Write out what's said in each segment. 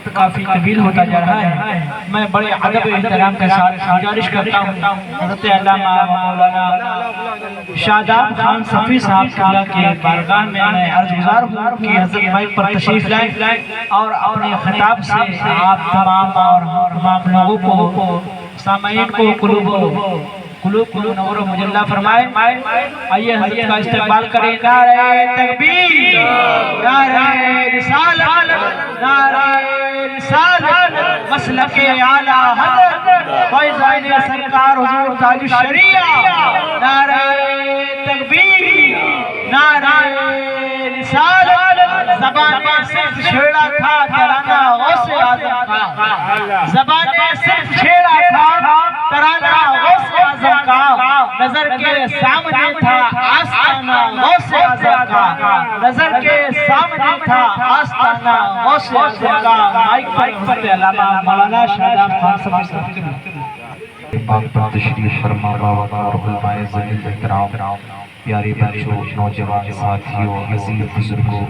وقت کافی طویل ہوتا جا رہا ہے، میں بڑے ادب و احترام کے ساتھ گزارش کرتا ہوں حضرت علامہ مولانا شاداب خان صفی صاحب قبلہ کے بارگاہ میں میں عرض گزار ہوں کہ حضرت مائک پر تشریف لائیں اور اپنے خطاب سے آپ تمام لوگوں کو، سامعین کو قلوب نور و مجلہ فرمائے۔ آئیے حضرت کا استقبال کریں۔ نعرہ تکبیر، نعرہ رسالت، نعرہ رسالت، مسلک اعلیٰ حضرت فیضان سرکار حضور تاج الشریعہ، نعرہ تکبیر، نعرہ رسالت۔ زبان صرف چھیڑا تھا ترانہ غوث اعظم کا، زبان صرف چھیڑا تھا ترانہ غوث اعظم کا، نظر کے سامنے تھا آستانہ غوث اعظم کا، نظر کے سامنے تھا آستانہ غوث اعظم کا۔ مائک پر حضرت علامہ مولانا شاداب خان صفی صاحب پاک پر تشریف فرما اور علماء ذلیل احترام، پیارے بچوں، نوجوان ساتھیوں، عزیز بزرگوں،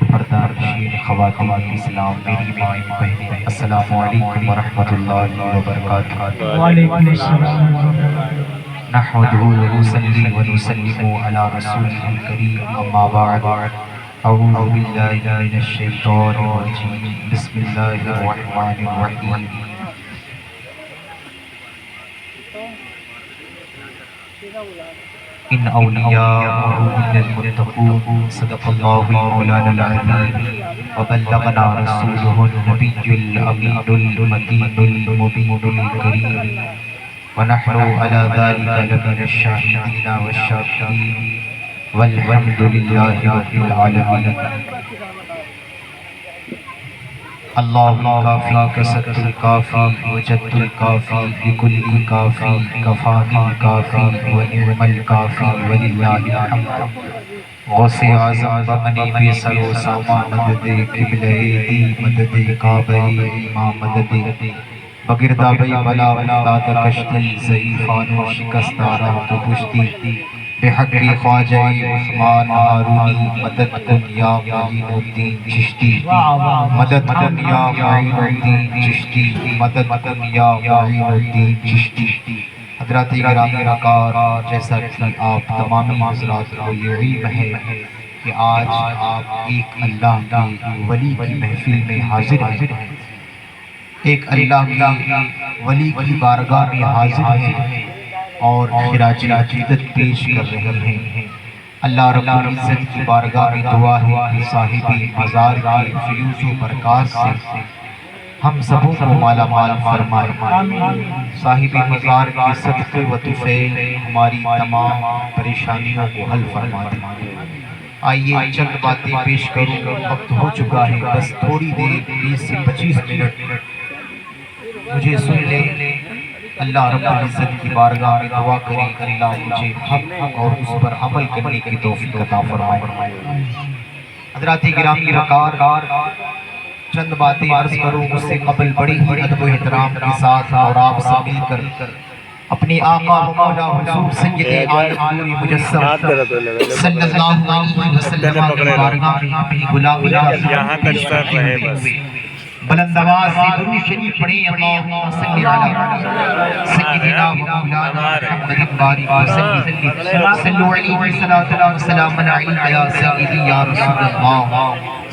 پردہ نشین خواتین اسلام، میری مائیں بہنیں، السلام علیکم ورحمۃ اللہ وبرکاتہ۔ وعلیکم السلام۔ نحمدہ ونصلی ونسلم علی رسولہ الکریم، اما بعد، اعوذ باللہ من الشیطان الرجیم، بسم اللہ الرحمن الرحیم۔ ان اولیاء من المتقون، صدق اللہ مولانا العظیم، وبلغنا رسولہ النبی الامین المکین المبین الکریم، ونحن علی ذلک لمن الشاہدین والشاکرین، والحمد للہ رب العالمین۔ اللہ کافی کسد الکافی وجد الکافی لکل کافی کفانی الکافی ونعم الکافی وللہ الحمد۔ غوث اعظم بمنی بے سر و سامان مدد قبلہ دی، مدد کعبہ امام مدد بگردہ بی بلا افتاد کشتی، ضعیفان و شکستہ رہ تو کشتی، بحق خواجہ عثمان ہارونی، مدد کن یا معین الدین چشتی، مدد کن یا معین الدین چشتی، مدد کن یا معین الدین چشتی۔ حضرات گرامی وقار، جیسا کہ آپ تمامی حضرات کو یہ علم ہے کہ آج آپ ایک اللہ کے ولی کی محفل میں حاضر ہیں، ایک اللہ کے ولی کی بارگاہ میں حاضر ہیں اور خراج عقیدت پیش کر رہے ہیں۔ اللہ رب العزت کی بارگاہ میں دعا ہے کہ صاحب مزار کے فیوز و برکات سے ہم سبوں کو مالا مال فرمائے، صاحب مزار کے صدقے و طفیل ہماری تمام پریشانیوں کو حل فرمائے۔ آئیے چند باتیں پیش کروں، وقت ہو چکا ہے، بس تھوڑی دیر 20 سے 25 منٹ مجھے سن لیں۔ اللہ رب العزت کی بارگاہ میں دعا کریں، اللہ مجھے حق اور اس پر عمل کرنے کی توفیق عطا فرمائے۔ حضرات گرامی وقار، چند باتیں عرض کروں، اس سے قبل بڑی ہی ادب و احترام کے ساتھ اور آپ سے مل کر اپنے آقا و مولا حضور سید عالم نور مجسم صلی اللہ علیہ وسلم کی بارگاہ میں اپنی غلامی کا پیش کرتے ہوئے بلند آواز سے درود شریف پڑھیں۔ اللہم صلی علی سیدنا و مولانا محمد بارک وسلم، صلو علیہ الصلاۃ والسلام علیک یا سیدی یا رسول اللہ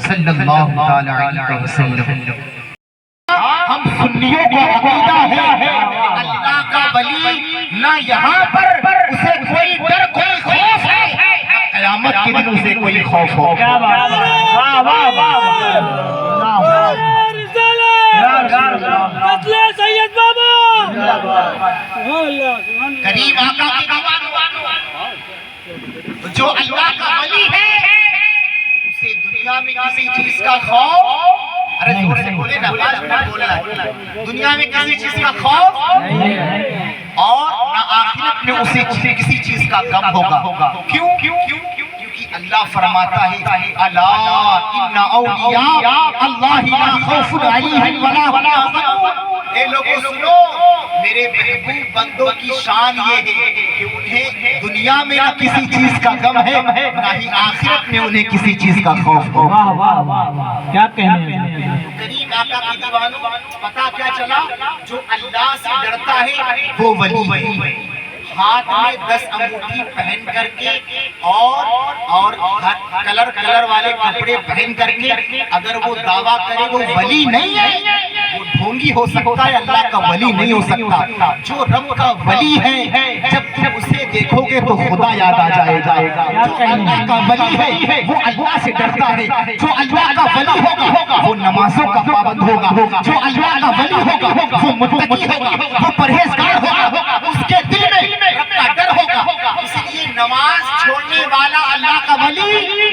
صلی اللہ تعالی علیہ وسلم۔ ہم سنیوں کو عقیدہ ہے اللہ کا ولی نہ یہاں پر اسے کوئی ڈر کوئی خوف ہے، قیامت کے دن اسے کوئی خوف ہو۔ سید بابا کریم آقا کی دیوانوں، جو اللہ کا ولی ہے اسے دنیا میں کسی چیز کا خوف، ارے زور سے بولے نا، پانچ منٹ بولنا ہے، دنیا میں کسی چیز کا خوف اور نہ آخرت میں اسے کسی چیز کا غم ہوگا۔ کیوں؟ کیونکہ اللہ فرماتا ہے الا ان اولیاء اللہ لا خوف علیہم ولا هم يحزنون، اے لوگوں سنو، میرے محبوب بندوں کی شان یہ ہے کہ انہیں دنیا میں نہ کسی چیز کا غم ہے، نہ ہی آخرت میں انہیں کسی چیز کا خوف ہو۔ واہ واہ واہ، کیا کہنے ہیں۔ کریم آقا کی دیوانوں، پتا کیا چلا؟ جو اللہ سے ڈرتا ہے وہ ولی ہے۔ ہاتھ میں 10 انگوٹھی پہن کر کے اور کلر والے کپڑے پہن کر کے اگر وہ دعویٰ کرے وہ ولی نہیں ہے، وہ ڈھونگی ہو سکتا ہے، اللہ کا ولی نہیں ہو سکتا۔ جو رب کا ولی ہے، جب تم اسے دیکھو گے تو خدا یاد آ جائے گا۔ جو اللہ کا ولی ہے وہ اللہ سے ڈرتا ہے، جو اللہ کا ولی ہوگا وہ نمازوں کا پابند ہوگا، جو اللہ کا ولی ہوگا وہ متقی ہوگا، وہ پرہیزگار ہوگا، اس کے دل میں رب کا ڈر ہوگا۔ اس لیے نماز چھوڑنے والا اللہ کا ولی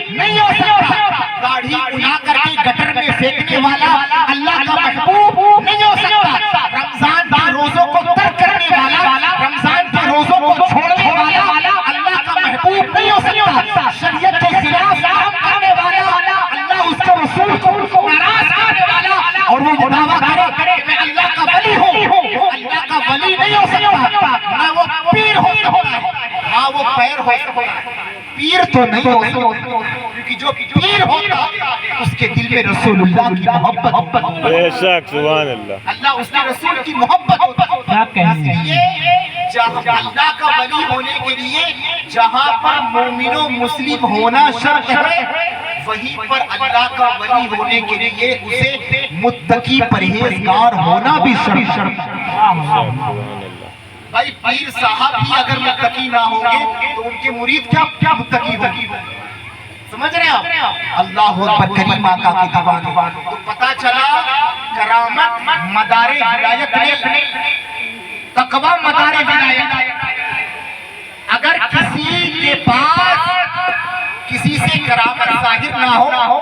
نہیں ہو سکتا، داڑھی اڑا کر کے گٹر میں پھینکنے والا اللہ کا محبوب نہیں ہو سکتا، رمضان کے روزوں کو ترک کرنے والا، رمضان کے روزوں کو چھوڑنے والا اللہ کا محبوب نہیں ہو سکتا، شریعت کے خلاف کام کرنے والا اللہ اس کے رسول کو ناراض کرنے والا اور وہ دعویٰ کرے کہ میں اللہ کا ولی ہوں، وہ اللہ کا ولی نہیں ہو سکتا، نہ وہ پیر ہو سکتا ہے، ہاں وہ پیر ہو سکتا ہے، پیر تو نہیں ہو سکتا، کیونکہ جو پیر ہوتا اس کے دل میں رسول اللہ کی محبت، بے شک سبحان اللہ، اللہ اس کے رسول کی محبت ہوتا ہے۔ کیا کہنے ہیں۔ جہاں اللہ کا ولی ہونے کے لیے جہاں پر مومن و مسلم ہونا شرط ہے، وہیں پر اللہ کا ولی ہونے کے لیے اسے متقی پرہیزگار ہونا بھی شرط ہے۔ بھائی پیر صاحب بھی اگر متقی نہ ہوں گے تو ان کے مرید کیا متقی ہوگی؟ سمجھ رہے ہیں آپ؟ اللہ اکبر، کریم آقا کی دیوانوں، تو پتا چلا کرامت مدار ولایت نہیں، تقویٰ مدار ولایت۔ اگر کسی کے پاس کسی سے کرامت ظاہر نہ ہو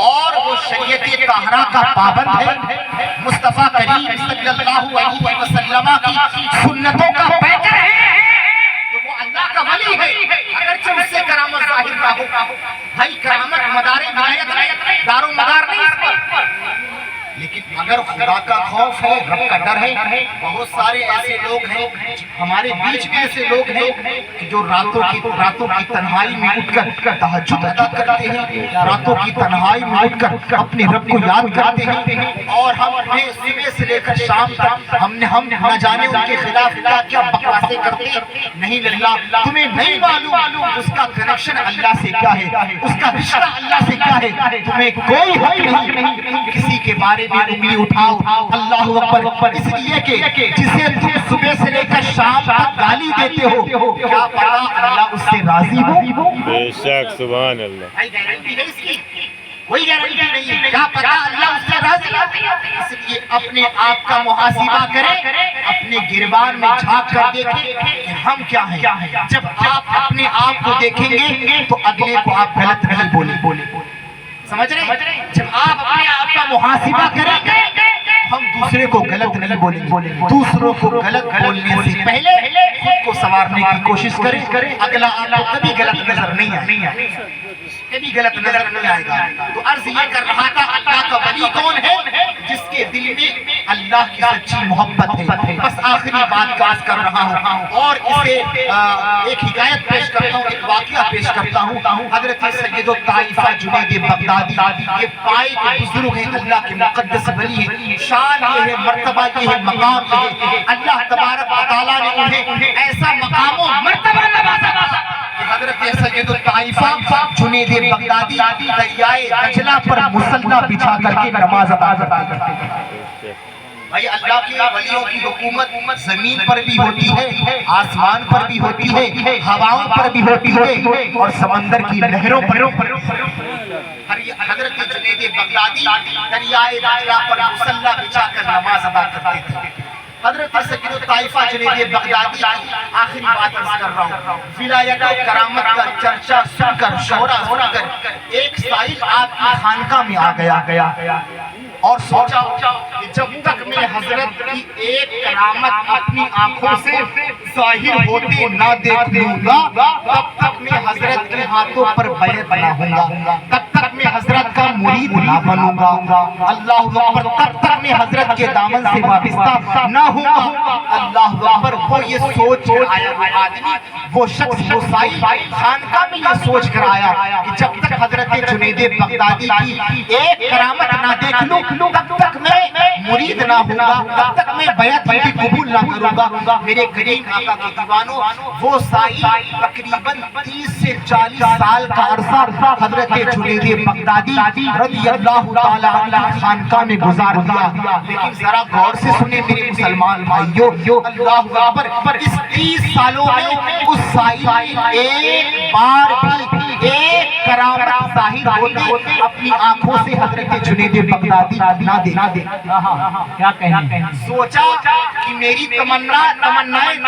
اور وہ شریعت طاہرہ کا پابند ہے، مصطفیٰ کریم صلی اللہ علیہ وسلم کی سنتوں کا پیکر ہے، تو وہ اللہ کا ولی ہے، اگرچہ اس سے کرامت ظاہر نہ ہو۔ بھائی کرامت مدار ولایت دار و مدار نہیں اس پر، لیکن اگر خدا کا خوف ہے، رب کا ڈر ہے، بہت سارے ایسے لوگ ہیں ہمارے بیچ میں، ایسے لوگ ہیں کہ جو راتوں کی تنہائی میں اٹھ کر تہجد ادا کرتے ہیں، راتوں کی تنہائی میں اٹھ کر اپنے رب کو یاد کرتے ہیں، اور ہم نے صبح سے لے کر شام تک ہم نہ جانے ان کے خلاف کیا بکواسیں کرتے ہیں۔ نہیں اللہ، تمہیں نہیں معلوم اس کا کنیکشن اللہ سے کیا ہے، اس کا رشتہ اللہ سے کیا ہے، تمہیں کوئی حق نہیں کسی کے بارے میں انگلی اٹھاؤ۔ اللہ اکبر، اس لیے کہ جسے تم صبح سے لے کر شام تک گالی دیتے ہو، کیا پتا اللہ اس سے راضی ہو؟ بے شک سبحان اللہ، کوئی گارنٹی نہیں اس کی، کوئی گارنٹی نہیں، کیا پتا اللہ اس سے راضی ہو؟ اس لیے اپنے آپ کا محاسبہ کریں، اپنے گریبان میں جھانک کر دیکھیں کہ ہم کیا ہیں۔ جب آپ اپنے آپ کو دیکھیں گے تو اگلے کو آپ غلط نہیں بولیں، سمجھ رہے ہیں؟ جب آپ اپنے آپ کا محاسبہ کریں گے ہم دوسرے کو غلط نہیں بولیں گے، دوسروں کو غلط بولنے سے پہلے خود کو سنوارنے کی کوشش کریں، اگلا آپ کو کبھی غلط نظر نہیں آئے، کبھی غلط نظر نہیں آئے گا۔ تو عرض یہ کر رہا تھا اللہ کا ولی کون ہے؟ جس کے دل میں اللہ کی سچی محبت ہے۔ بس آخری بات کا عرض کر رہا ہوں اور اسے ایک حکایت پیش کرتا ہوں، ایک واقعہ پیش کرتا ہوں۔ حضرت سید الطائفہ جنید بغدادی، یہ پائے کے بزرگ ہیں، اللہ کے مقدس ولی ہیں، شان یہ ہے، مرتبہ یہ ہے، مقام یہ ہے، اللہ تبارک و تعالیٰ نے انہیں ایسا مقام و مرتبہ نوازا تھا کہ حضرت سید الطائفہ جنید بغدادی دریائے دجلہ پر مصلی بچھا کر کے نماز ادا کرتے تھے۔ بھائی اللہ کے ولیوں کی حکومت زمین پر بھی ہوتی ہے، آسمان پر بھی ہوتی ہے، ہواؤں پر بھی ہوتی ہے اور سمندر کی لہروں پر۔ حضرت جنید بغدادی دریائے دجلہ پر مصلی بچھا کر نماز ادا کرتے تھے۔ حضرت سید الطائفہ جنید بغدادی آخری بات عرض کر رہا ہوں، ولایت و کرامت کا چرچا سن کر، شہرہ سن کر ایک سائل آپ کی خانقاہ میں آ گیا اور سوچا کہ جب تک میں حضرت کی ایک کرامت اپنی آنکھوں سے ظاہر ہوتے نہ دیکھ لوں گا تب تک میں حضرت کے ہاتھوں پر بیعت نہ ہوں گا، تب تک میں حضرت کا مرید نہ بنوں گا، اللہ اکبر، تب تک میں حضرت کے دامن سے وابستہ نہ ہوں گا، اللہ اکبر۔ وہ یہ سوچ کر آیا وہ آدمی، وہ شخص، وہ سائی خانقاہ میں یہ سوچ کر آیا کہ جب تک حضرت جنید بغدادی کی ایک کرامت نہ دیکھ لوں تب تک میں مرید نہ ہوں گا، تب تک میں بیعت کی قبول نہ کروں گا۔ میرے کریم آقا کے دیوانوں، وہ سائی تقریباً 30 سے 40 سال کا عرصہ حضرت جنید بغدادی رضی اللہ تعالیٰ عنہ کی خانقاہ میں گزار دیا، لیکن ذرا غور سے سنیں میرے مسلمان بھائیو، اللہ اکبر، اس 30 سالوں میں اس سائی ایک بار بھی ایک کرامت ظاہر ہوتے اپنی آنکھوں سے حضرت جنید بغدادی نہ دیکھا۔ کیا کہنے، سوچا کہ میری تمنائیں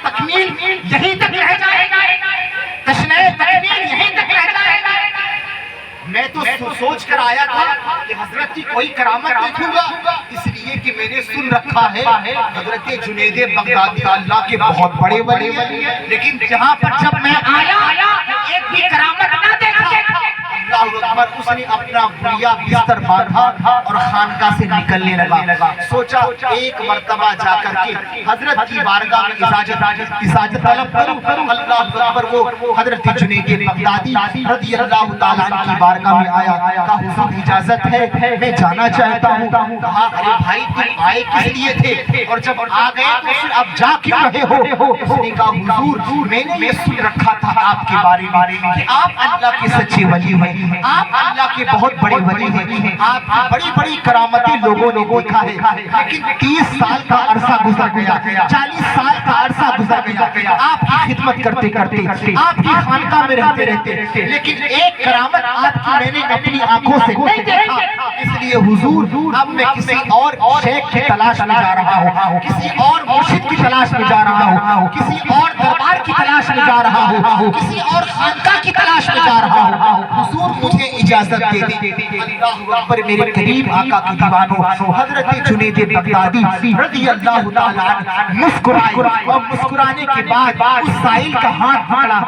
تکمیل یہیں تک رہ جائے گا، تشنہ تکمیل یہیں تک رہ جائے گا۔ میں تو سوچ کر آیا تھا کہ حضرت کی کوئی کرامت دیکھوں گا، اس لیے کہ میں نے سن رکھا ہے حضرت جنید بغدادی اللہ کے بہت بڑے ولی ہیں، لیکن جہاں پر جب میں آیا ایک بھی کرامت نہ دیکھا، اللہ اکبر، اس نے اپنا بڑیا بستر باندھا اور خانقاہ سے نکلنے لگا۔ سوچا ایک مرتبہ جا کر کے حضرت کی بارگاہ میں اجازت طلب کروں۔ اللہ اکبر، وہ حضرت جنید بغدادی رضی اللہ تعالیٰ عنہ کی بارگاہ میں آیا، کہا حضور اجازت ہے میں جانا چاہتا ہوں۔ کہا ارے بھائی تم آئے کس لیے تھے اور جب آ گئے تو پھر اب جا کیوں رہے ہو؟ اس نے کہا حضور میں نے یہ سن رکھا تھا آپ کے بارے میں کہ آپ اللہ کے سچے ولی ہیں، آپ اللہ کے بہت بڑے ولی ہیں، آپ کی بڑی بڑی کرامتیں لوگوں نے دیکھا ہے، لیکن 30 سال کا عرصہ گزر گیا، 40 سال کا عرصہ گزر گیا آپ کی خدمت کرتے کرتے، آپ کی خانقاہ میں رہتے رہتے، لیکن ایک کرامت آپ کی میں نے اپنی آنکھوں سے نہیں دیکھا۔ اس لیے حضور اب میں کسی اور شیخ کی تلاش میں جا رہا ہوں، کسی اور مرشد کی تلاش میں جا رہا ہوں، کسی اور دربار کی تلاش میں جا رہا ہوں، کسی اور خانقاہ کی تلاش میں جا رہا ہوں، حضور مجھے اجازت دے دیں۔ اللہ اکبر، میرے کریم آقا کی دیوانوں، حضرت جنید بغدادی رضی اللہ تعالیٰ عنہ مسکرائے اور مسکرانے کے بعد اس سائل کا ہاتھ پکڑا،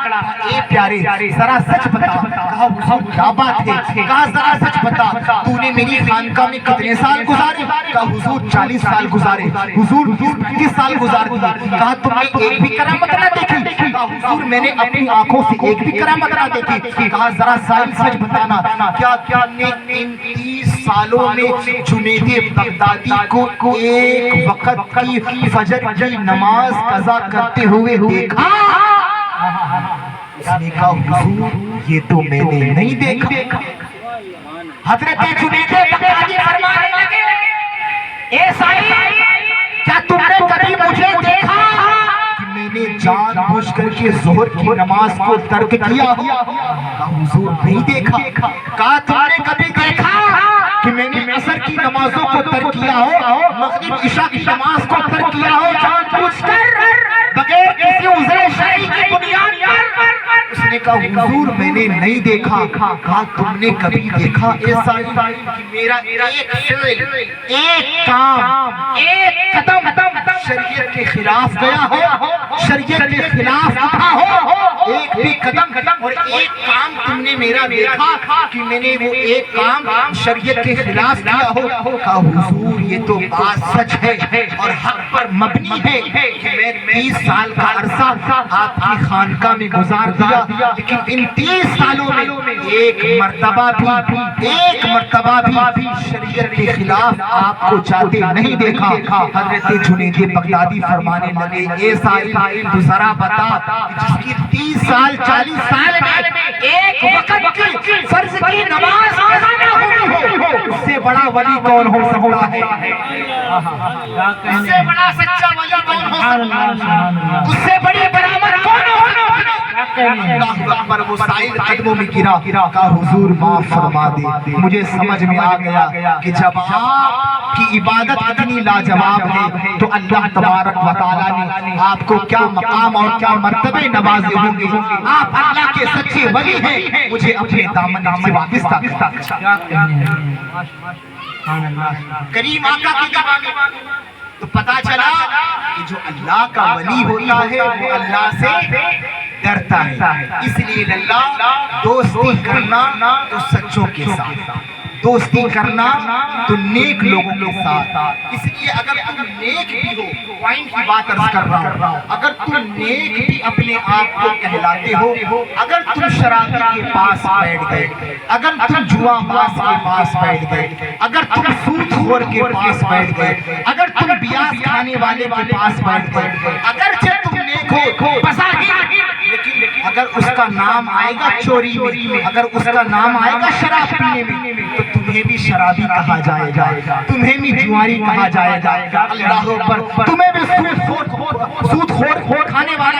اے پیارے ذرا سچ بتا۔ کہا حضور کیا بات ہے؟ کہا ذرا سچ بتا تو نے میری خانقاہ میں کتنے سال گزارے؟ کہا حضور 40 سال گزارے۔ حضور 30 سال گزار دیے۔ کہا تم نے ایک بھی کرامت نہ دیکھی؟ کہا حضور میں نے اپنی آنکھوں سے ایک بھی کرامت نہ دیکھی۔ کہا ذرا سائل سچ بتانا، کیا نے ان 30 سالوں میں جنید بغدادی کو ایک وقت کی فجر کی نماز قضا کرتے ہوئے دیکھا؟ اس نے کہا حضور یہ تو میں نے نہیں دیکھا۔ حضرت جنید بغدادی فرمانے لگے، اے سائی کیا تم نے کبھی مجھے دیکھا کہ میں نے جان بوجھ کر کے ظہر کی نماز کو ترک کیا؟ کہا حضور نہیں دیکھا۔ کہا تم نے کبھی دیکھا کہ میں نے عصر کی نمازوں کو ترک کیا ہو، مغرب عشاء کی نماز کو ترک کیا ہو جان بوجھ کر بغیر کسی عذر شرعی کی بنیاد پر؟ اس نے کہا حضور میں نے نہیں دیکھا۔ کہا تم نے کبھی دیکھا ایسا کہ میرا ایک فعل، ایک کام، ایک قدم شریعت کے خلاف گیا ہو، شریعت کے خلاف اٹھا ہو؟ ایک بھی قدم اور ایک کام تم نے میرا دیکھا کہ میں نے وہ ایک کام شریعت کے خلاف کیا ہو؟ کہا حضور یہ تو بات سچ ہے اور حق پر مبنی ہے کہ میں 30 سال کا عرصہ آپ کی خانقاہ میں گزار دیا، لیکن ان 30 سالوں میں ایک مرتبہ بھی شریعت کے خلاف آپ کو جاتے نہیں دیکھا۔ حضرت جنید بغدادی فرمانے لگے، اے سائل تو ذرا بتا جس کی 30 سال 40 سال میں ایک وقت کی فرض کی نماز قضا نہ ہوئی ہو، اس سے بڑا ولی کون ہو سکتا ہے؟ اس سے بڑا سچا ولی کون ہو سکتا ہے؟ اس سے بڑی برامت کون ہو سکتا ہے؟ اللہ اکبر، وہ سائل قدموں میں گرا، کہا حضور معاف فرما دے، مجھے سمجھ میں آ گیا کہ جب آپ کی عبادت اتنی لاجواب ہے تو اللہ تبارک و تعالیٰ نے آپ کو کیا مقام اور کیا مرتبے نوازے ہوں گے۔ آپ اللہ کے سچے ولی ہیں، مجھے اپنے دامن سے وابستہ کریم آقا کی دیوانی تو پتا چلا کہ جو اللہ کا ولی ہوتا ہے وہ اللہ سے ڈرتا ہے. اس لیے اللہ دوستی کرنا تو سچوں کے ساتھ، دوستی کرنا تو نیک لوگوں کے ساتھ. اس لیے اگر تم نیک بھی ہو، پوائنٹ کی بات عرض کر رہا ہوں، اگر تم نیک بھی اپنے آپ کو کہلاتے ہو، اگر تم شرابی کے پاس بیٹھ گئے، اگر تم جوا باز کے پاس بیٹھ گئے، اگر تم سود خور کے پاس بیٹھ گئے، اگر تم بیاس کھانے والے کے پاس بیٹھ گئے، اگرچہ تم نیک ہو بظاہر، لیکن اگر اس کا نام آئے گا چوری میں، اگر اس کا نام آئے گا شراب پینے میں، تو تمہیں بھی شرابی کہا جائے گا، تمہیں بھی جواری کہا جائے گا. اللہ اکبر. تمہیں بھی سود خور کھانے والا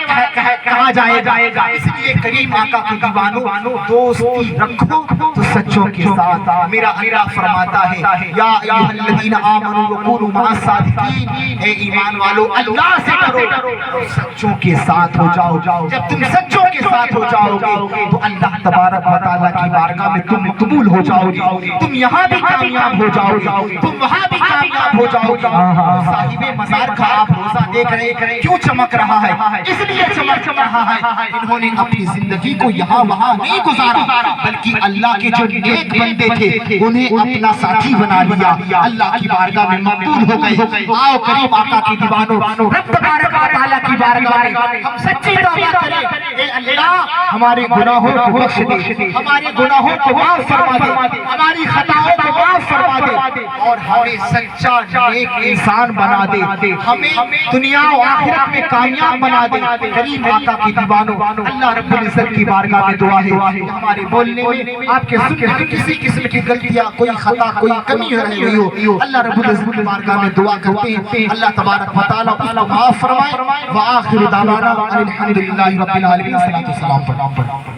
کہا جائے گا. اس لیے کریم آقا کے دیوانوں دوستی رکھو تو سچوں کے ساتھ. میرا اللہ فرماتا ہے یا ایھا الذین آمنوا وکونوا مع الصادقین، اے ایمان والو اللہ سے ڈرو اور سچوں کے ساتھ ہو جاؤ. جب تم سچوں کے ساتھ ہو جاؤ گے تو اللہ تبارک و تعالیٰ کی بارگاہ میں تم قبول ہو جاؤ گے. تم یہاں بھی کامیاب ہو جاؤ گے، تم وہاں بھی کامیاب ہو جاؤ گے. صاحب مزار کا آپ روزہ دیکھ رہے ہیں کیوں چمک رہا ہے؟ اس لیے چمک رہا ہے انہوں نے اپنی زندگی کو یہاں وہاں نہیں گزارا، بلکہ اللہ کے جو نیک بندے تھے انہیں اپنا ساتھی بنا لیا، اللہ کی بارگاہ میں مقبول ہو گئے. آؤ کریم آقا کی دیوانوں، رب تبارک و تعالیٰ کی بارگاہ میں ہم سچی توبہ کریں. اے اللہ ہمارے گناہوں کو بخش دے، ہمارے گناہوں کو معاف فرما دے، ہماری خطاؤں کو معاف فرما دے اور ہمیں سچا نیک انسان بنا دے، ہمیں دنیا و آخرت میں کامیاب بنا دے. کریم آقا کی دیوانوں، اللہ رب العزت کی بارگاہ میں دعا ہے ہمارے بولنے میں آپ کے سننے میں کسی قسم کی غلطیاں، کوئی خطا، کوئی کمی رہ گئی ہو، اللہ رب العزت کی بارگاہ میں دعا کرتے ہیں اللہ تبارک و تعالیٰ اس کو معاف فرمائے. وآخر دعوانا الحمدللہ رب العالمین. صلاۃ و سلام پر